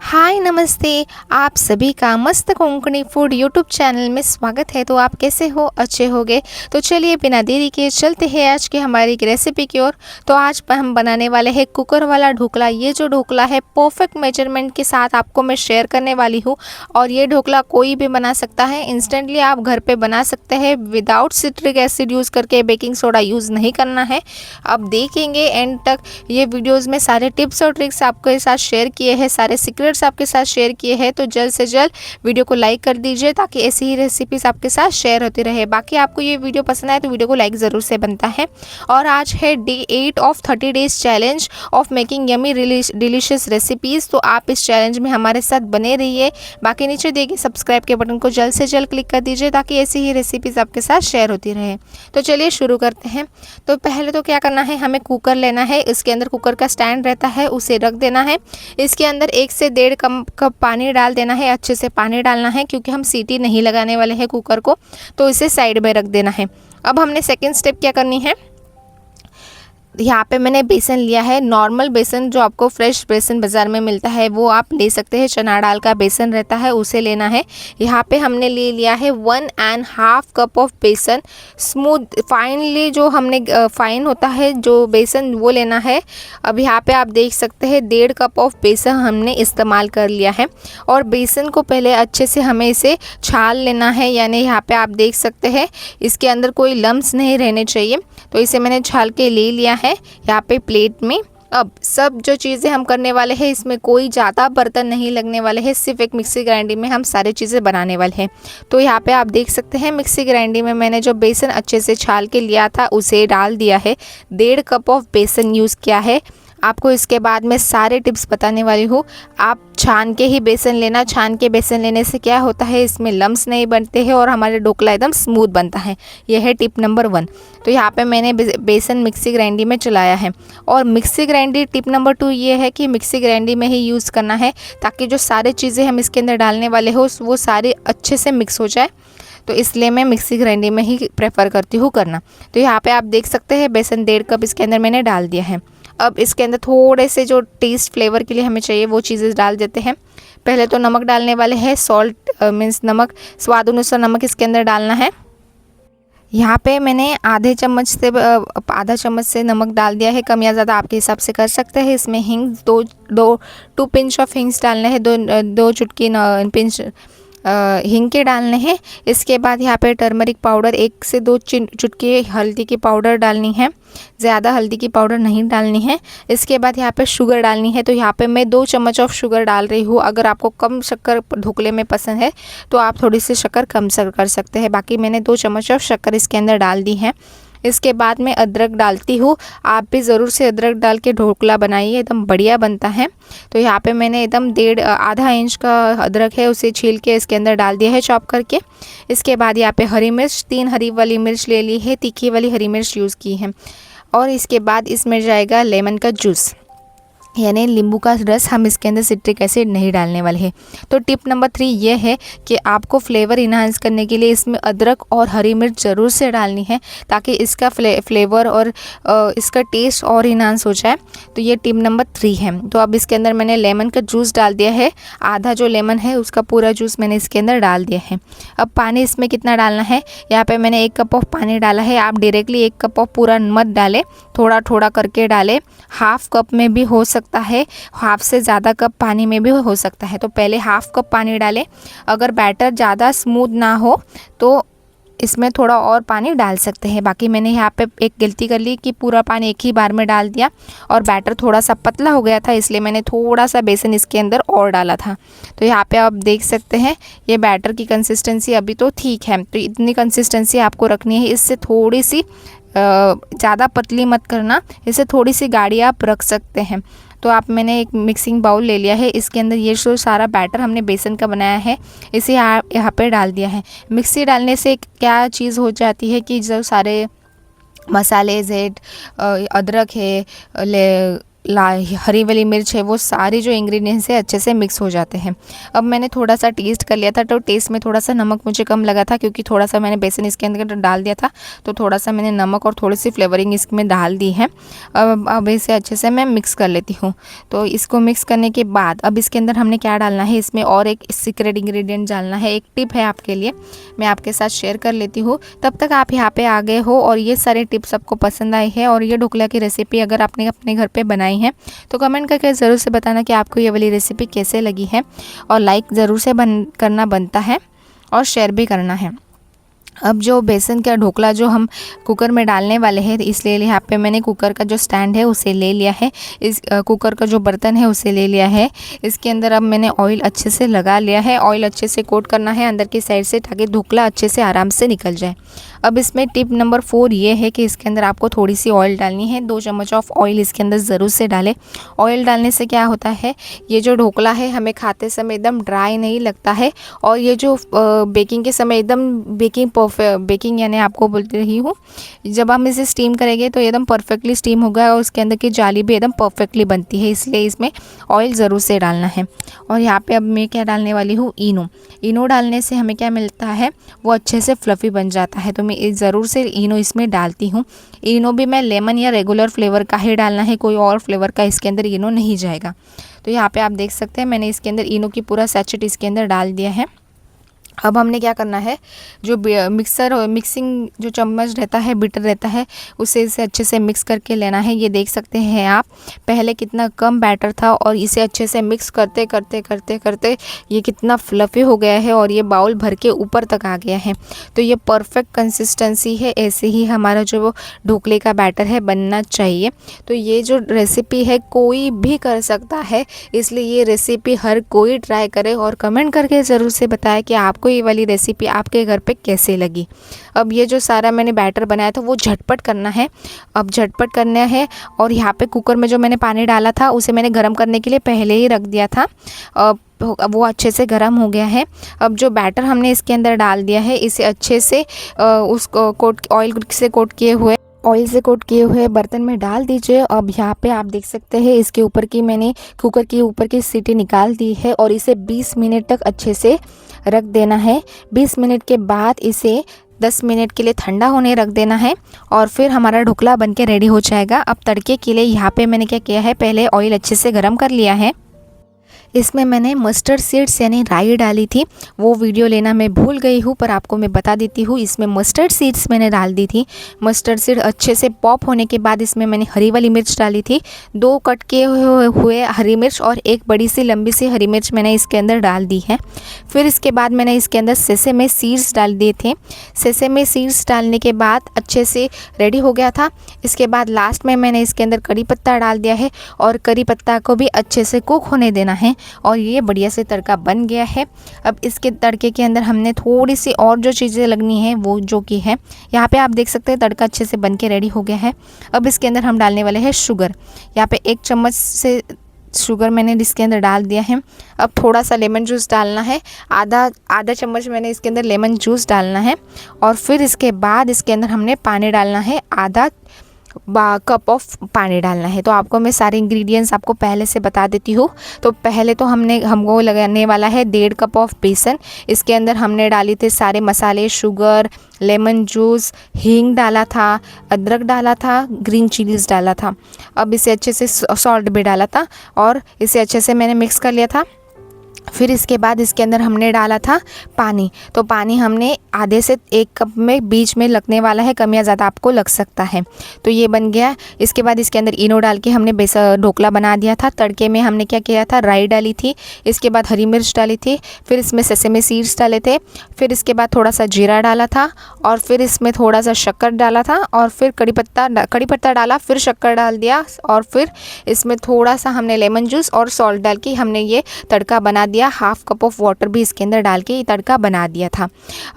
हाय नमस्ते। आप सभी का मस्त कोंकणी फूड यूट्यूब चैनल में स्वागत है। तो आप कैसे हो? अच्छे होंगे। तो चलिए बिना देरी के चलते हैं आज की हमारी रेसिपी की ओर। तो आज हम बनाने वाले हैं कुकर वाला ढोकला। ये जो ढोकला है परफेक्ट मेजरमेंट के साथ आपको मैं शेयर करने वाली हूँ। और ये ढोकला कोई भी बना सकता है, इंस्टेंटली आप घर पर बना सकते हैं विदाउट सिट्रिक एसिड यूज़ करके। बेकिंग सोडा यूज़ नहीं करना है। अब देखेंगे एंड तक। ये वीडियोज़ में सारे टिप्स और ट्रिक्स आपके साथ शेयर किए हैं, सारे सीक्रेट्स आपके साथ शेयर किए हैं। तो जल्द से जल्द वीडियो को लाइक कर दीजिए ताकि ऐसी ही रेसिपीज आपके साथ शेयर होती रहे। बाकी आपको ये वीडियो पसंद आए तो वीडियो को लाइक ज़रूर से बनता है। और आज है day 8 of 30 days challenge of making yummy delicious recipes. तो आप इस चैलेंज में हमारे साथ बने रहिए। बाकी नीचे दिए गए सब्सक्राइब के बटन को जल्द से जल्द क्लिक कर दीजिए ताकि ऐसी ही रेसिपीज़ आपके साथ शेयर होती रहे। तो चलिए शुरू करते हैं। तो पहले तो क्या करना है, हमें कुकर लेना है। इसके अंदर कुकर का स्टैंड रहता है, उसे रख देना है। इसके अंदर 1 से 1.5 कप पानी डाल देना है। अच्छे से पानी डालना है क्योंकि हम सीटी नहीं लगाने वाले हैं कुकर को, तो इसे साइड में रख देना है। अब हमने सेकंड स्टेप क्या करनी है, यहाँ पे मैंने बेसन लिया है। नॉर्मल बेसन जो आपको फ्रेश बेसन बाज़ार में मिलता है वो आप ले सकते हैं। चना दाल का बेसन रहता है, उसे लेना है। यहाँ पे हमने ले लिया है 1.5 कप ऑफ बेसन। स्मूथ फाइनली जो हमने फाइन होता है जो बेसन वो लेना है। अब यहाँ पे आप देख सकते हैं 1.5 कप ऑफ बेसन हमने इस्तेमाल कर लिया है। और बेसन को पहले अच्छे से हमें इसे छान लेना है, यानी यहाँ पे आप देख सकते हैं इसके अंदर कोई लम्स नहीं रहने चाहिए। तो इसे मैंने छाल के ले लिया है यहाँ पे प्लेट में। अब सब जो चीज़ें हम करने वाले हैं इसमें कोई ज़्यादा बर्तन नहीं लगने वाले हैं, सिर्फ एक मिक्सी ग्राइंडर में हम सारी चीज़ें बनाने वाले हैं। तो यहाँ पे आप देख सकते हैं मिक्सी ग्राइंडर में मैंने जो बेसन अच्छे से छाल के लिया था उसे डाल दिया है। 1.5 कप ऑफ बेसन यूज़ किया है। आपको इसके बाद में सारे टिप्स बताने वाली हूँ। आप छान के ही बेसन लेना। छान के बेसन लेने से क्या होता है, इसमें लम्स नहीं बनते हैं और हमारे ढोकला एकदम स्मूथ बनता है। यह है टिप नंबर 1। तो यहाँ पे मैंने बेसन मिक्सी ग्राइंडर में चलाया है। और मिक्सी ग्राइंडर टिप नंबर 2 ये है कि मिक्सी ग्राइंडर में ही यूज़ करना है ताकि जो सारी चीज़ें हम इसके अंदर डालने वाले हो वो सारे अच्छे से मिक्स हो जाए। तो इसलिए मैं मिक्सी ग्राइंडर में ही प्रेफर करती हूँ करना। तो यहाँ पे आप देख सकते हैं बेसन 1.5 कप इसके अंदर मैंने डाल दिया है। अब इसके अंदर थोड़े से जो टेस्ट फ्लेवर के लिए हमें चाहिए वो चीज़ें डाल देते हैं। पहले तो नमक डालने वाले हैं। सॉल्ट मीन्स नमक, स्वाद अनुसार नमक इसके अंदर डालना है। यहाँ पे मैंने आधे चम्मच से आधा चम्मच से नमक डाल दिया है। कम या ज़्यादा आपके हिसाब से कर सकते हैं। इसमें हिंग 2 पिंच ऑफ हिंग्स डालने हैं। दो चुटकी पिंच हिंग के डालने हैं। इसके बाद यहाँ पे टर्मरिक पाउडर 1 से 2 चुटकी हल्दी की पाउडर डालनी है। ज़्यादा हल्दी की पाउडर नहीं डालनी है। इसके बाद यहाँ पे शुगर डालनी है। तो यहाँ पे मैं 2 चम्मच ऑफ शुगर डाल रही हूँ। अगर आपको कम शक्कर ढोकले में पसंद है तो आप थोड़ी सी शक्कर कम कर सकते हैं। बाकी मैंने 2 चम्मच ऑफ शक्कर इसके अंदर डाल दी है। इसके बाद मैं अदरक डालती हूँ। आप भी ज़रूर से अदरक डाल के ढोकला बनाइए, एकदम बढ़िया बनता है। तो यहाँ पे मैंने एकदम आधा इंच का अदरक है उसे छील के इसके अंदर डाल दिया है चॉप करके। इसके बाद यहाँ पे हरी मिर्च 3 हरी वाली मिर्च ले ली है, तीखी वाली हरी मिर्च यूज़ की है। और इसके बाद इसमें जाएगा लेमन का जूस, यानी नींबू का रस। हम इसके अंदर सिट्रिक एसिड नहीं डालने वाले हैं। तो टिप नंबर 3 ये है कि आपको फ्लेवर इन्हांस करने के लिए इसमें अदरक और हरी मिर्च ज़रूर से डालनी है ताकि इसका फ्लेवर और इसका टेस्ट और इन्हांस हो जाए। तो ये टिप नंबर 3 है। तो अब इसके अंदर मैंने लेमन का जूस डाल दिया है। आधा जो लेमन है उसका पूरा जूस मैंने इसके अंदर डाल दिया है। अब पानी इसमें कितना डालना है, यहाँ पर मैंने 1 कप ऑफ पानी डाला है। आप डायरेक्टली 1 कप ऑफ पूरा मत डालें, थोड़ा थोड़ा करके डालें। हाफ कप में भी हो सकता है, हाफ से ज़्यादा कप पानी में भी हो सकता है। तो पहले हाफ कप पानी डालें। अगर बैटर ज़्यादा स्मूथ ना हो तो इसमें थोड़ा और पानी डाल सकते हैं। बाकी मैंने यहाँ पे एक गलती कर ली कि पूरा पानी एक ही बार में डाल दिया और बैटर थोड़ा सा पतला हो गया था, इसलिए मैंने थोड़ा सा बेसन इसके अंदर और डाला था। तो यहाँ पे आप देख सकते हैं ये बैटर की कंसिस्टेंसी अभी तो ठीक है। तो इतनी कंसिस्टेंसी आपको रखनी है। इससे थोड़ी सी ज़्यादा पतली मत करना, इससे थोड़ी सी गाढ़ी आप रख सकते हैं। तो आप मैंने एक मिक्सिंग बाउल ले लिया है। इसके अंदर ये जो सारा बैटर हमने बेसन का बनाया है इसे यहाँ पे डाल दिया है। मिक्सी डालने से क्या चीज़ हो जाती है कि जो सारे मसाले जेड अदरक है, हरी वाली मिर्च है, वो सारे जो इंग्रेडिएंट्स है अच्छे से मिक्स हो जाते हैं। अब मैंने थोड़ा सा टेस्ट कर लिया था, तो टेस्ट में थोड़ा सा नमक मुझे कम लगा था, क्योंकि थोड़ा सा मैंने बेसन इसके अंदर डाल दिया था, तो थोड़ा सा मैंने नमक और थोड़ी सी फ्लेवरिंग इसमें डाल दी है। अब इसे अच्छे से मैं मिक्स कर लेती हूँ। तो इसको मिक्स करने के बाद अब इसके अंदर हमने क्या डालना है, इसमें और एक सीक्रेट इंग्रेडिएंट डालना है। एक टिप है आपके लिए, मैं आपके साथ शेयर कर लेती हूँ। तब तक आप यहाँ पे आ गए हो और ये सारे टिप्स आपको पसंद आए हैं, और ये ढोकला की रेसिपी अगर आपने अपने घर पे बनाई है तो कमेंट करके ज़रूर से बताना कि आपको ये वाली रेसिपी कैसे लगी है, और लाइक ज़रूर से करना बनता है, और शेयर भी करना है। अब जो बेसन का ढोकला जो हम कुकर में डालने वाले हैं, इसलिए यहाँ पे मैंने कुकर का जो स्टैंड है उसे ले लिया है, इस कुकर का जो बर्तन है उसे ले लिया है। इसके अंदर अब मैंने ऑयल अच्छे से लगा लिया है। ऑयल अच्छे से कोट करना है अंदर की साइड से, ताकि ढोकला अच्छे से आराम से निकल जाए। अब इसमें टिप नंबर 4 ये है कि इसके अंदर आपको थोड़ी सी ऑयल डालनी है। 2 चम्मच ऑफ ऑयल इसके अंदर ज़रूर से डालें। ऑयल डालने से क्या होता है, ये जो ढोकला है हमें खाते समय एकदम ड्राई नहीं लगता है, और ये जो बेकिंग के समय एकदम बेकिंग यानी आपको बोलती रही हूँ, जब हम इसे स्टीम करेंगे तो एकदम परफेक्टली स्टीम होगा, और उसके अंदर की जाली भी एकदम परफेक्टली बनती है, इसलिए इसमें ऑयल ज़रूर से डालना है। और यहाँ पे अब मैं क्या डालने वाली हूँ, इनो डालने से हमें क्या मिलता है, वो अच्छे से फ्लफ़ी बन जाता है। तो मैं ज़रूर से इनो इसमें डालती हूँ। इनो भी मैं लेमन या रेगुलर फ्लेवर का ही डालना है, कोई और फ्लेवर का इसके अंदर इनो नहीं जाएगा। तो यहाँ पे आप देख सकते हैं मैंने इसके अंदर इनो की पूरा सैचेट इसके अंदर डाल दिया है। अब हमने क्या करना है, जो मिक्सिंग जो चम्मच रहता है, बीटर रहता है, उसे इसे अच्छे से मिक्स करके लेना है। ये देख सकते हैं आप, पहले कितना कम बैटर था, और इसे अच्छे से मिक्स करते करते करते करते ये कितना फ्लफ़ी हो गया है, और ये बाउल भर के ऊपर तक आ गया है। तो ये परफेक्ट कंसिस्टेंसी है, ऐसे ही हमारा जो ढोकले का बैटर है बनना चाहिए। तो ये जो रेसिपी है कोई भी कर सकता है, इसलिए ये रेसिपी हर कोई ट्राई करे, और कमेंट करके ज़रूर से बताए कि आपको ये वाली रेसिपी आपके घर पे कैसे लगी। अब ये जो सारा मैंने बैटर बनाया था वो झटपट करना है। अब झटपट करना है, और यहाँ पे कुकर में जो मैंने पानी डाला था उसे मैंने गर्म करने के लिए पहले ही रख दिया था। अब वो अच्छे से गर्म हो गया है। अब जो बैटर हमने इसके अंदर डाल दिया है, इसे अच्छे से उसको ऑयल से कोट किए हुए बर्तन में डाल दीजिए। अब यहाँ पे आप देख सकते हैं इसके ऊपर की मैंने कुकर के ऊपर की सीटी निकाल दी है, और इसे 20 मिनट तक अच्छे से रख देना है। 20 मिनट के बाद इसे 10 मिनट के लिए ठंडा होने रख देना है, और फिर हमारा ढोकला बनके रेडी हो जाएगा। अब तड़के के लिए यहाँ पे मैंने क्या किया है, पहले ऑयल अच्छे से गर्म कर लिया है। इसमें मैंने मस्टर्ड सीड्स यानी राई डाली थी, वो वीडियो लेना मैं भूल गई हूँ, पर आपको मैं बता देती हूँ। इसमें मस्टर्ड सीड्स मैंने डाल दी थी। मस्टर्ड सीड अच्छे से पॉप होने के बाद इसमें मैंने हरी वाली मिर्च डाली थी। 2 कट किए हुए हरी मिर्च और एक बड़ी सी लंबी सी हरी मिर्च मैंने इसके अंदर डाल दी है। फिर इसके बाद मैंने इसके अंदर सेसेमे सीड्स डाल दिए थे। सेसेमे सीड्स डालने के बाद अच्छे से रेडी हो गया था। इसके बाद लास्ट में मैंने इसके अंदर करी पत्ता डाल दिया है, और करी पत्ता को भी अच्छे से कुक होने देना है, और ये बढ़िया से तड़का बन गया है। अब इसके तड़के के अंदर हमने थोड़ी सी और जो चीज़ें लगनी है वो जो कि है, यहाँ पे आप देख सकते हैं तड़का अच्छे से बन के रेडी हो गया है। अब इसके अंदर हम डालने वाले हैं शुगर। यहाँ पे 1 चम्मच से शुगर मैंने इसके अंदर डाल दिया है। अब थोड़ा सा लेमन जूस डालना है, आधा चम्मच मैंने इसके अंदर लेमन जूस डालना है, और फिर इसके बाद इसके अंदर हमने पानी डालना है, आधा कप ऑफ पानी डालना है। तो आपको मैं सारे इंग्रेडिएंट्स आपको पहले से बता देती हूँ। तो पहले तो हमको लगाने वाला है 1.5 कप ऑफ बेसन। इसके अंदर हमने डाली थे सारे मसाले, शुगर, लेमन जूस, हींग डाला था, अदरक डाला था, ग्रीन चिलीज़ डाला था। अब इसे अच्छे से सॉल्ट भी डाला था, और इसे अच्छे से मैंने मिक्स कर लिया था। फिर इसके बाद इसके अंदर हमने डाला था पानी। तो पानी हमने आधे से 1 कप में बीच में लगने वाला है, कम या ज़्यादा आपको लग सकता है। तो ये बन गया। इसके बाद इसके अंदर इनो डाल के हमने ढोकला बना दिया था। तड़के में हमने क्या किया था, राई डाली थी, इसके बाद हरी मिर्च डाली थी, फिर इसमें सेसेमे सीड्स डाले थे, फिर इसके बाद थोड़ा सा जीरा डाला था, और फिर इसमें थोड़ा सा शक्कर डाला था, और फिर कड़ी पत्ता डाला, फिर शक्कर डाल दिया, और फिर इसमें थोड़ा सा हमने लेमन जूस और सॉल्ट डाल के हमने ये तड़का बना दिया हाफ कप ऑफ वाटर भी इसके अंदर डाल के ये तड़का बना दिया था।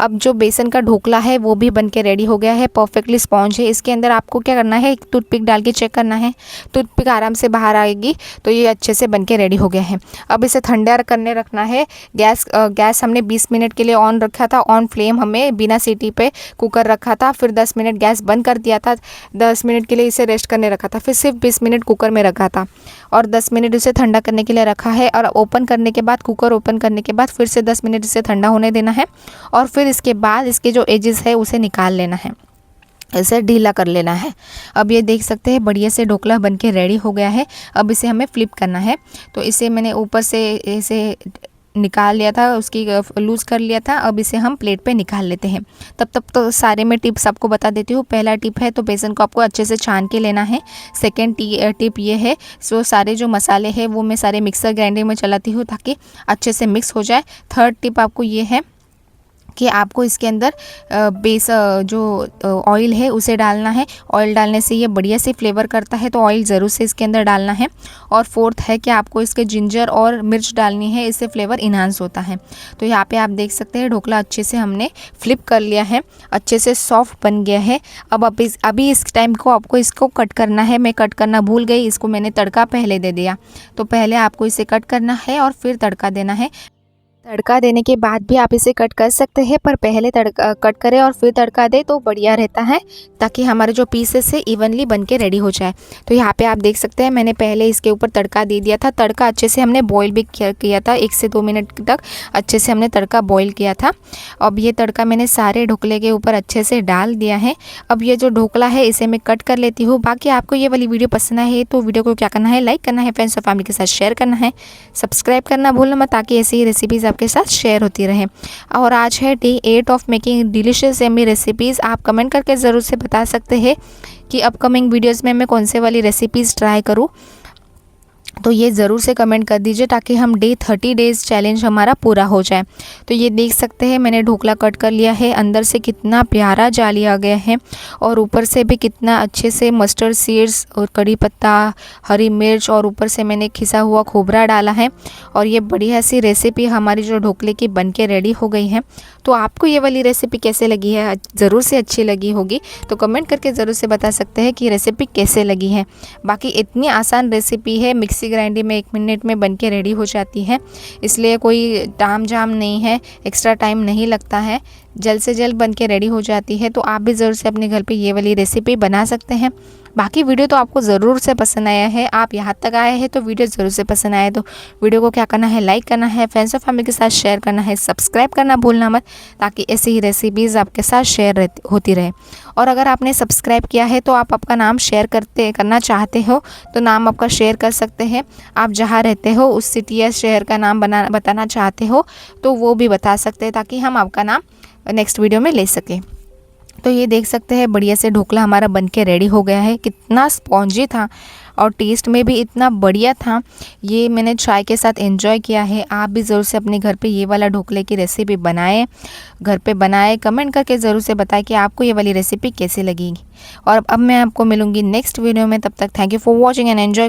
अब जो बेसन का ढोकला है वो भी बन के रेडी हो गया है, परफेक्टली स्पॉन्ज है। इसके अंदर आपको क्या करना है, एक टूथपिक डाल के चेक करना है, टूथपिक आराम से बाहर आएगी तो ये अच्छे से बन के रेडी हो गया है। अब इसे ठंडा करने रखना है। गैस हमने 20 मिनट के लिए ऑन रखा था, ऑन फ्लेम हमें बिना सीटी पे कुकर रखा था। फिर 10 मिनट गैस बंद कर दिया था, 10 मिनट के लिए इसे रेस्ट करने रखा था। फिर सिर्फ 20 मिनट कुकर में रखा था और 10 मिनट इसे ठंडा करने के लिए रखा है। और ओपन करने के बाद, कुकर ओपन करने के बाद फिर से 10 मिनट इसे ठंडा होने देना है और फिर इसके बाद इसके जो एजेस है उसे निकाल लेना है, इसे ढीला कर लेना है। अब ये देख सकते हैं बढ़िया से ढोकला बन के रेडी हो गया है। अब इसे हमें फ्लिप करना है। तो इसे मैंने ऊपर से इसे निकाल लिया था, उसकी लूज़ कर लिया था। अब इसे हम प्लेट पे निकाल लेते हैं। तब तो सारे में टिप्स आपको बता देती हूँ। पहला टिप है तो बेसन को आपको अच्छे से छान के लेना है। सेकेंड टिप ये है, सो सारे जो मसाले हैं वो मैं सारे मिक्सर ग्राइंडर में चलाती हूँ ताकि अच्छे से मिक्स हो जाए। थर्ड टिप आपको ये है कि आपको इसके अंदर जो ऑयल है उसे डालना है। ऑयल डालने से ये बढ़िया से फ्लेवर करता है, तो ऑयल ज़रूर से इसके अंदर डालना है। और फोर्थ है कि आपको इसके जिंजर और मिर्च डालनी है, इससे फ्लेवर इन्हांस होता है। तो यहाँ पे आप देख सकते हैं ढोकला अच्छे से हमने फ्लिप कर लिया है, अच्छे से सॉफ्ट बन गया है। अब अभी इस टाइम को आपको इसको कट करना है। मैं कट करना भूल गई, इसको मैंने तड़का पहले दे दिया। तो पहले आपको इसे कट करना है और फिर तड़का देना है। तड़का देने के बाद भी आप इसे कट कर सकते हैं, पर पहले तड़का कट करें और फिर तड़का दे तो बढ़िया रहता है, ताकि हमारे जो पीसेस है इवनली बन के रेडी हो जाए। तो यहाँ पे आप देख सकते हैं मैंने पहले इसके ऊपर तड़का दे दिया था। तड़का अच्छे से हमने बॉईल भी किया था, 1 से 2 मिनट तक अच्छे से हमने तड़का बॉईल किया था। अब ये तड़का मैंने सारे ढोकले के ऊपर अच्छे से डाल दिया है। अब ये जो ढोकला है इसे मैं कट कर लेती हूँ। बाकी आपको ये वाली वीडियो पसंद है तो वीडियो को क्या करना है, लाइक करना है, फ्रेंड्स और फैमिली के साथ शेयर करना है, सब्सक्राइब करना भूलना मत, ताकि ऐसी ही रेसिपीज़ आपके साथ शेयर होती रहे। और आज है day 8 of making delicious yummy recipes. आप कमेंट करके ज़रूर से बता सकते हैं कि अपकमिंग वीडियोस में मैं कौन से वाली रेसिपीज़ ट्राई करूँ। तो ये ज़रूर से कमेंट कर दीजिए ताकि हम डे 30 डेज़ चैलेंज हमारा पूरा हो जाए। तो ये देख सकते हैं मैंने ढोकला कट कर लिया है। अंदर से कितना प्यारा जाली आ गया है और ऊपर से भी कितना अच्छे से मस्टर्ड सीड्स और कड़ी पत्ता, हरी मिर्च और ऊपर से मैंने खिसा हुआ खोबरा डाला है। और ये बढ़िया सी रेसिपी हमारी जो ढोकले की बन के रेडी हो गई है। तो आपको ये वाली रेसिपी कैसे लगी है, ज़रूर से अच्छी लगी होगी तो कमेंट करके ज़रूर से बता सकते हैं कि रेसिपी कैसे लगी है। बाकी इतनी आसान रेसिपी है, मिक्सी ग्राइंडर में 1 मिनट में बन के रेडी हो जाती है, इसलिए कोई ताम झाम नहीं है, एक्स्ट्रा टाइम नहीं लगता है, जल्द से जल्द बन के रेडी हो जाती है। तो आप भी ज़रूर से अपने घर पे ये वाली रेसिपी बना सकते हैं। बाकी वीडियो तो आपको ज़रूर से पसंद आया है, आप यहाँ तक आए हैं तो वीडियो ज़रूर से पसंद आया तो वीडियो को क्या करना है, लाइक करना है, फ्रेंड्स और फैमिली के साथ शेयर करना है, सब्सक्राइब करना भूलना मत, ताकि ऐसी ही रेसिपीज़ आपके साथ शेयर होती रहे। और अगर आपने सब्सक्राइब किया है तो आप आपका नाम शेयर करना चाहते हो तो नाम आपका शेयर कर सकते हैं। आप जहाँ रहते हो उस सिटी या शहर का नाम बताना चाहते हो तो वो भी बता सकते हैं, ताकि हम आपका नाम नेक्स्ट वीडियो में ले सकें। तो ये देख सकते हैं बढ़िया से ढोकला हमारा बन के रेडी हो गया है। कितना स्पॉन्जी था और टेस्ट में भी इतना बढ़िया था। ये मैंने चाय के साथ एंजॉय किया है। आप भी ज़रूर से अपने घर पे ये वाला ढोकले की रेसिपी बनाएं, घर पे बनाएं, कमेंट करके ज़रूर से बताएं कि आपको ये वाली रेसिपी कैसी लगेगी। और अब मैं आपको मिलूँगी नेक्स्ट वीडियो में, तब तक thank you for watching and enjoy.